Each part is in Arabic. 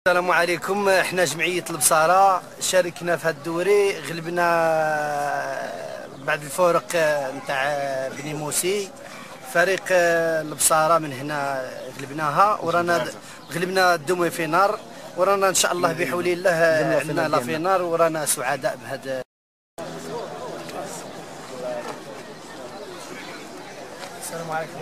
السلام عليكم. احنا جمعية البصارة شاركنا في هذا الدوري، غلبنا بعد الفرق نتاع بني موسي. فريق البصارة من هنا غلبناها، ورانا غلبنا الدومي فينار، ورانا ان شاء الله بحول الله عندنا لا فينار، ورانا سعداء بهذا. السلام عليكم.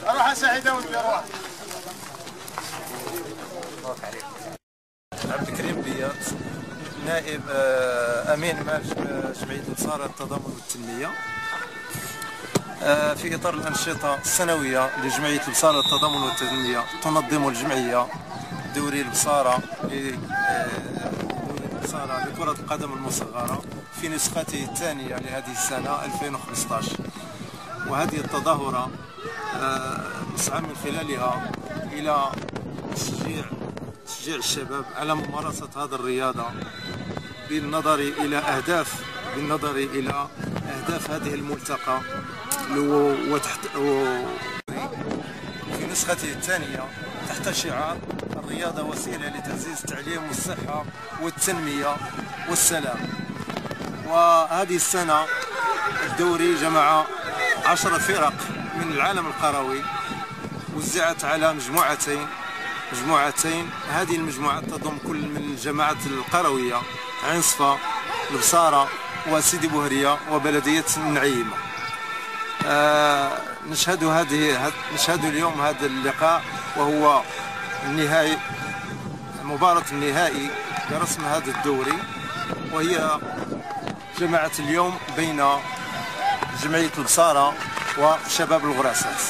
اروح اساعده ودي اروح. عبد الكريم بياط، نائب امين جمعيه البصارة التضامن والتنميه. في اطار الانشطه السنويه لجمعيه البصارة التضامن والتنميه، تنظم الجمعيه دوري البصارة لكرة القدم المصغرة في نسخته الثانية لهذه السنة 2015. وهذه التظاهرة نسعى من خلالها إلى تشجيع الشباب على ممارسة هذه الرياضة بالنظر إلى أهداف هذه الملتقى. في نسخته الثانية تحت شعار الرياضة وسيلة لتعزيز التعليم والصحة والتنمية والسلام. وهذه السنة الدوري جمع 10 فرق من العالم القروي، وزعت على مجموعتين. هذه المجموعات تضم كل من الجماعات القروية: عنصفة، البصارة، وسيدي بوهرية، وبلدية النعيمة. نشهد اليوم هذا اللقاء، وهو مباراة النهائي برسم هذا الدوري، وهي جمعت اليوم بين جمعية البصارة وشباب الغراسات.